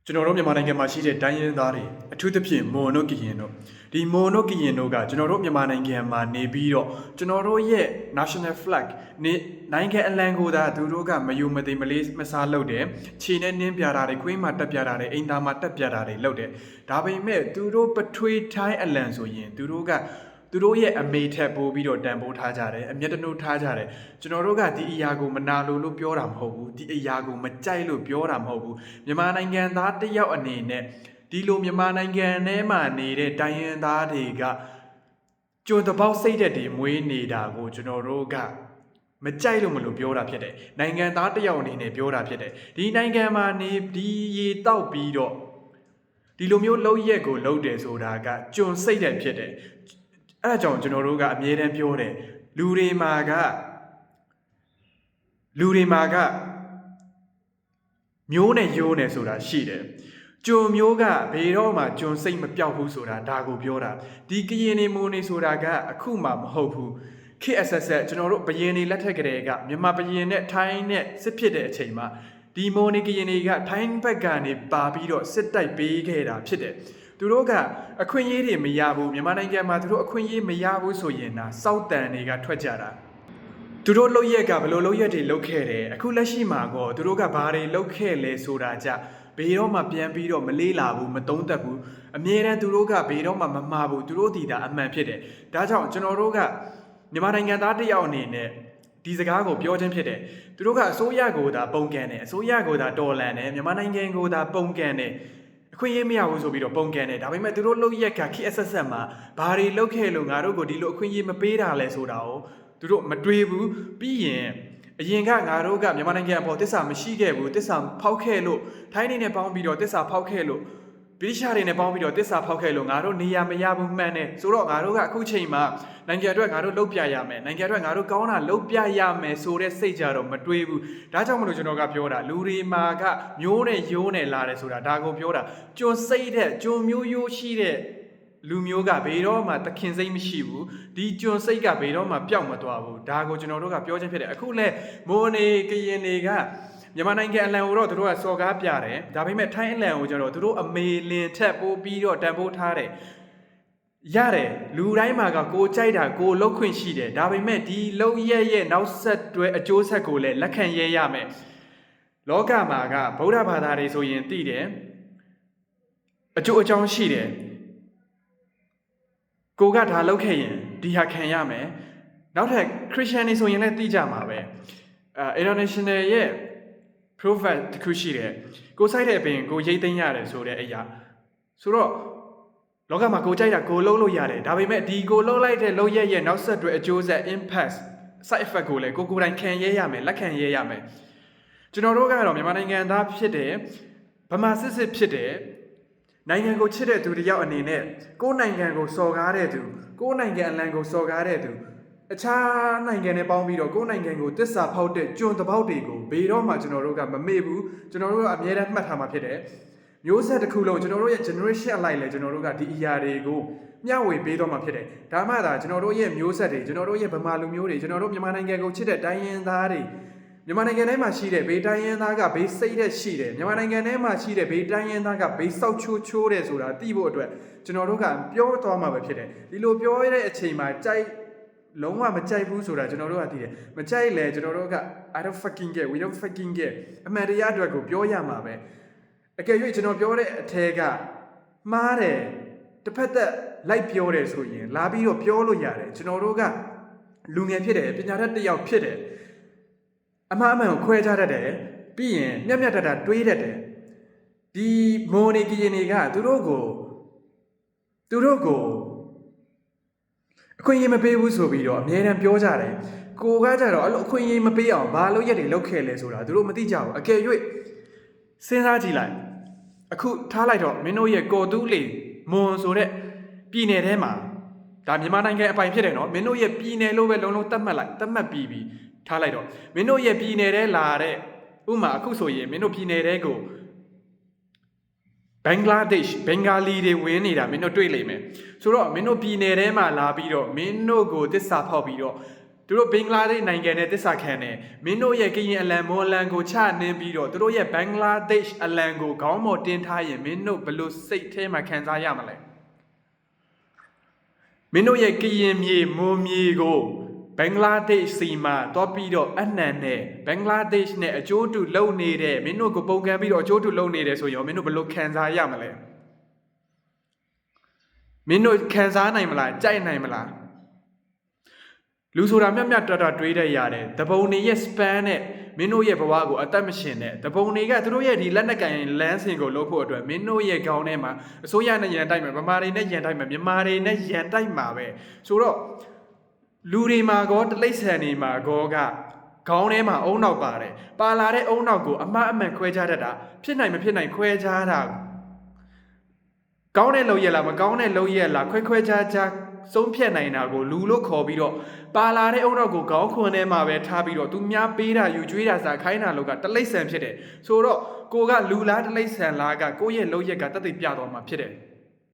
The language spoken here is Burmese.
ကျွန်တော်တို့မြန်မာနိုင်ငံမှာရှိတဲ့တိုင်းရင်းသားတွေအထူးသဖြင့်မွန်တို့ကရင်တို့ဒီမွန်တို့ကရင်တို့ကကျွန်တော်တို့မြန်မာနိုင်ငံမှာနေပြီးတော့ကျွန်တော်တို့ရဲ့ national flag နိုင်ငံအလံကိုသာသူတို့ကမယူမသိမလေးမစားလုပ်တယ်ခြေနဲ့နင်းပြတာတွေခွေးမှာတက်ပြတာတွေအိမ်သားမှာတက်ပြတာတွေလုပ်တယ်ဒါပေမဲ့သူတို့ပထွေးထိုင်းအလံဆိုရင်သူတို့ရဲ့အမေထက်ပိုးပြီးတော့တန်ဖိုးထားကြတယ်အမျက်တနှုတ်ထားကြတယ်ကျွန်တော်တို့ကဒီအရာကိုမနာလို့ပြောတာမဟုတ်ဘူးဒီအရာကိုမကြိုက်လို့ပြောတာမဟုတ်ဘူးမြန်မာနိုင်ငံသားတစ်ယောက်အနေနဲ့ဒီလိုမြန်မာနိုင်ငံထဲမှာနေတဲ့တိုင်းရင်းသားတွေကကျွန်းတပေါက်စိတ်သက်တွေမွေးနေတာကိုကျွန်တော်တို့ကမကြိုက်လို့မလို့ပြောတာဖြစ်တယ်နိုင်ငံသားတစ်ယောက်အနေနဲ့ပြောတာဖြစ်တယ်ဒီနိုင်ငံမှာနေဒီရေတောက်ပြီးတော့ဒီလိုမျိုးလှုပ်ရက်ကိုလှုပ်တယ်ဆိုတာကကျွန်းစိတ်သက်ဖြစ်တယ်အဲ့ဒါကြောင့်ကျွန်တော်တို့ကအမြဲတမ်းပြောတယ်လူတွေမှာကမျိုးနဲ့ရိုးနဲ့ဆိုတာရှိတယ်ကျွန်မျိုးကဘေတော့မှကျွန်စိတ်မပြောက်ဘူးဆိုတာဒါကိုပြောတာဒီကရင်နေမိုးနေဆိုတာကအခုမှမဟုတ်ဘူးခေတ်အဆက်ဆက်ကျွန်တော်တို့ဘရင်နေလက်ထက်ကလေးကမြန်မာဘရင်နဲ့ထိုင်းနဲ့စစ်ဖြစ်တဲ့အချိန်မှာဒီမိုးနေကရင်တွေကထိုင်းဘက်ကနေပါပြီးတော့စစ်တိုက်ပေးခဲ့တာဖြစ်တယ်သူတို့ကအခွင့်အရေးတွေမရဘူးမြန်မာနိုင်ငံမှာသူတို့အခွင့်အရေးမရဘူးဆိုရင်ဒါစောက်တန်တွေကထွက်ကြတာသူတို့လှုပ်ရက်ကဘယ်လိုလှုပ်ရက်တွေလှုပ်ခဲ့တယ်အခုလက်ရှိမှာကောသူတို့ကဘာတွေလှုပ်ခဲ့လဲဆိုတာကြဘေးတော့မှပြန်ပြီးတော့မလေးလာဘူးမသုံးသပ်ဘူးအမြဲတမ်းသူတို့ကဘေးတော့မှမမှားဘူးသူတို့တည်တာအမှန်ဖြစ်တယ်ဒါကြောင့်ကျွန်တော်တို့ကမြန်မာနိုင်ငံသားတစ်ယောက်အနေနဲ့ဒီစကားကိုပြောခြင်းဖြစ်တယ်သူတို့ကအစိုးရကိုသာပုံကန်တယ်အစိုးရကိုသာတော်လန်တယ်မြန်မာနိုင်ငံကိုသာပုံကန်တယ်အခွင့်အရေးမရဘူးဆိုပြီးတော့ပုံကန်တယ်ဒါပေမဲ့သူတို့လှုပ်ရက်ကခေတ်အဆက်ဆက်မှာဘာတွေလှုပ်ခဲ့လို့ငါတို့ကိုဒီလိုအခွင့်အရေးမပေးတာလဲဆိုတာကိုသူတို့မတွေးဘူးပြီးရင်အရင်ကငါတို့ကမြန်မာနိုင်ငံအပေါ်တစ္ဆာမရှိခဲ့ဘူးတစ္ဆာဖောက်ခဲ့လို့ထိုင်းနေနဲ့ပေါင်းပြီးတော့တစ္ဆာဖောက်ခဲ့လို့ဗြိတိရှားတွေနဲ့ပေါင်းပြီးတော့တစ္ဆာဖောက်ခဲ့လို့ငါတို့နေရမရဘူးမှန်တယ်ဆိုတော့ငါတို့ကအခုချိန်မှာနိုင်ငံအတွက်ငါတို့လှုပ်ပြရမယ်နိုင်ငံအတွက်ငါတို့ကောင်းတာလှုပ်ပြရမယ်ဆိုတဲ့စိတ်ကြတော့မတွေးဘူးဒါကြောင့်မလို့ကျွန်တော်ကပြောတာလူတွေမှာကမျိုးနဲ့ရိုးနဲ့လာတယ်ဆိုတာဒါကိုပြောတာကျွန်းစိတ်တဲ့ကျွန်းမျိုးရိုးရှိတဲ့လူမျိုးကဘေတော့မှတခင်စိတ်မရှိဘူးဒီကျွန်းစိတ်ကဘေတော့မှပျောက်မသွားဘူးဒါကိုကျွန်တော်တို့ကပြောချင်းဖြစ်တယ်အခုလဲမိုးနေကရင်တွေကမြန်မာနိုင်ငံအလံကိုတော့သူတို့ကစော်ကားပြတယ်ဒါပေမဲ့ထိုင်းအလံကိုကျတော့သူတို့အမေလင်ထက်ပိုးပြီးတော့တန်ဖိုးထားတယ်ရတယ်လူတိုင်းမှာကကိုကြိုက်တာကိုလှုပ်ခွင့်ရှိတယ်ဒါပေမဲ့ဒီလှုပ်ရက်ရဲ့နောက်ဆက်တွဲအကျိုးဆက်ကိုလည်းလက်ခံရရမယ်လောကမှာကဗုဒ္ဓဘာသာတွေဆိုရင်သိတယ်အကျိုးအကြောင်းရှိတယ်ကိုကဒါလုပ်ခဲ့ရင်ဒီဟာခံရမယ်နောက်ထပ်ခရစ်ယာန်တွေဆိုရင်လည်းသိကြမှာပဲ international ရဲ့ prophet တခုရှိတယ်ကိုစိုက်တဲ့အပြင်ကိုရိတ်သိမ်းရတယ်ဆိုတဲ့အရာဆိုတော့လောကမှာကိုကြိုက်တာကိုလှုပ်လို့ရတယ်ဒါပေမဲ့ဒီကိုလှုပ်လိုက်တဲ့လှုပ်ရဲ့နောက်ဆက်တွဲအကျိုးဆက် impact side effect ကိုလည်းကိုယ်တိုင်ခံရရမယ်လက်ခံရရမယ်ကျွန်တော်တို့ကတော့မြန်မာနိုင်ငံသားဖြစ်တယ်ဗမာစစ်ဖြစ်တယ်နိုင်ငံကိုချစ်တဲ့သူတယောက်အနေနဲ့ကိုယ်နိုင်ငံကိုစော်ကားတဲ့သူကိုယ်နိုင်ငံအလံကိုစော်ကားတဲ့သူအခြားနိုင်ငံနဲ့ပေါင်းပြီးတော့ကိုယ်နိုင်ငံကိုတစ္ဆာဖောက်တဲ့ကျွန်းတပေါက်တွေကိုဘေတော့မှကျွန်တော်တို့ကမမေ့ဘူးကျွန်တော်တို့ကအမြဲတမ်းမှတ်ထားမှာဖြစ်တယ်မျိုးဆက်တစ်ခုလုံးကျွန်တော်တို့ရဲ့ generation အလိုက်လဲကျွန်တော်တို့ကဒီအရာတွေကိုမျှဝေပေးတော့မှာဖြစ်တယ်ဒါမှသာကျွန်တော်တို့ရဲ့မျိုးဆက်တွေကျွန်တော်တို့ရဲ့ဗမာလူမျိုးတွေကျွန်တော်တို့မြန်မာနိုင်ငံကိုချစ်တဲ့တိုင်းရင်းသားတွေမြန်မာနိုင်ငံထဲမှာရှိတဲ့ဘေးတိုင်းရင်းသားကဘေးစိတ်တဲ့ရှိတယ်မြန်မာနိုင်ငံထဲမှာရှိတဲ့ဘေးတိုင်းရင်းသားကဘေးစောက်ချိုးတယ်ဆိုတာသိဖို့အတွက်ကျွန်တော်တို့ကပြောသွားမှာပဲဖြစ်တယ်ဒီလိုပြောရတဲ့အချိန်မှာကြိုက်လုံးဝမကြိုက်ဘူးဆိုတာကျွန်တော်တို့ကသိတယ်မကြိုက်လဲကျွန်တော်တို့က I don't fucking get we don't fucking get အမှန်တရားအတွက်ကိုပြောရမှာပဲအကယ်၍ကျွန်တော်ပြောတဲ့အထက်ကမှားတယ်တစ်ဖက်သက်လိုက်ပြောတယ်ဆိုရင်လာပြီးတော့ပြောလို့ရတယ်ကျွန်တော်တို့ကလူငယ်ဖြစ်တယ်ပညာတတ်တစ်ယောက်ဖြစ်တယ်အမှားအမှန်ကိုခွဲခြားတတ်တယ်ပြီးရင်မျက်မျက်တတတွေးတတ်တယ်ဒီမိုနီကရင်တွေကသူတို့ကိုအခွင့်အရေးမပေးဘူးဆိုပြီးတော့အများတန်းပြောကြတယ်ကိုကကြတော့အဲ့လိုအခွင့်အရေးမပေးအောင်ဘာလို့ရက်တွေလောက်ခဲ့လဲဆိုတာသူတို့မသိကြဘူးအကယ်၍စဉ်းစားကြည့်လိုက်အခုထားလိုက်တော့မင်းတို့ရဲ့ကော်တူးလေမွန်ဆိုတဲ့ပြည်နယ်ထဲမှာဒါမြန်မာနိုင်ငံအပိုင်ဖြစ်တယ်နော်မင်းတို့ရဲ့ပြည်နယ်လို့ပဲလုံးလုံးသတ်မှတ်ပြီးထားလိုက်တော့မင်းတို့ရဲ့ပြည်နယ်ထဲလာတဲ့ဥမာအခုဆိုရင်မင်းတို့ပြည်နယ်ထဲကိုဘင်္ဂလားဒေ့ရှ်ဘင်္ဂါလီတွေဝင်နေတာမင်းတို့တွေ့လိမ့်မယ်ဆိုတော့မင်းတို့ပြည်နယ်ထဲမှာလာပြီးတော့မင်းတို့ကိုတစ္ဆာဖောက်ပြီးတော့ သူတို့ဘင်္ဂလားဒေ့ရှ်နိုင်ငံနဲ့တစ္ဆာခံတယ်မင်းတို့ရဲ့ကရင်အလံမော်လန်ကိုချနှင်းပြီးတော့သူတို့ရဲ့ဘင်္ဂလားဒေ့ရှ်အလံကိုခေါင်းပေါ်တင်ထားရင်မင်းတို့ဘလို့စိတ်ထဲမှာခံစားရမလဲမင်းတို့ရဲ့ကရင်မြေမွန်မြေကိုဘင်္ဂလားဒေ့ရှ်စီမှာတွားပြီးတော့အနှံနဲ့ဘင်္ဂလားဒေ့ရှ်နဲ့အကျိုးတူလုံနေတဲ့မင်းတို့ကိုပုံကံပြီးတော့အကျိုးတူလုံနေတယ်ဆိုရင်မင်းတို့ဘလို့ခံစားရမလဲမင်းတို့ခံစားနိုင်မလားကြိုက်နိုင်မလားလူဆိုတာမြတ်မြတ်တော်တော်တွေးတတ်ရတယ်တပုံနေရဲ့ span နဲ့မင်းတို့ရဲ့ဘဝကိုအသက်မရှင်နဲ့တပုံတွေကသူတို့ရဲ့ဒီလက်နက်ကန်လမ်းစဉ်ကိုလုပ်ဖို့အတွက်မင်းတို့ရဲ့ခေါင်းထဲမှာအစိုးရနဲ့ရန်တိုက်မှာဗမာတွေနဲ့ရန်တိုက်မှာမြန်မာတွေနဲ့ရန်တိုက်မှာပဲဆိုတော့လူတွေမှာကောတလိษံတွေမှာကောကခေါင်းထဲမှာအုံနောက်ပါတယ်ပါလာတဲ့အုံနောက်ကိုအမှားအမှန်ခွဲခြားတတ်တာဖြစ်နိုင်မဖြစ်နိုင်ခွဲခြားတာကောင်းတဲ့လုံရလားမကောင်းတဲ့လုံရလားခွဲခြားဆုံးဖြတ်နိုင်တာကိုလူလို့ခေါ်ပြီးတော့ပါလာတဲ့အုံနောက်ကိုခေါင်းခွန်ထဲမှာပဲထားပြီးတော့သူများပေးတာယူကျွေးတာစားခိုင်းတာလို့ကတလိษံဖြစ်တယ်ဆိုတော့ကိုကလူလားတလိษံလားကကိုရဲ့လုံရကတသက်ပြတော်မှာဖြစ်တယ်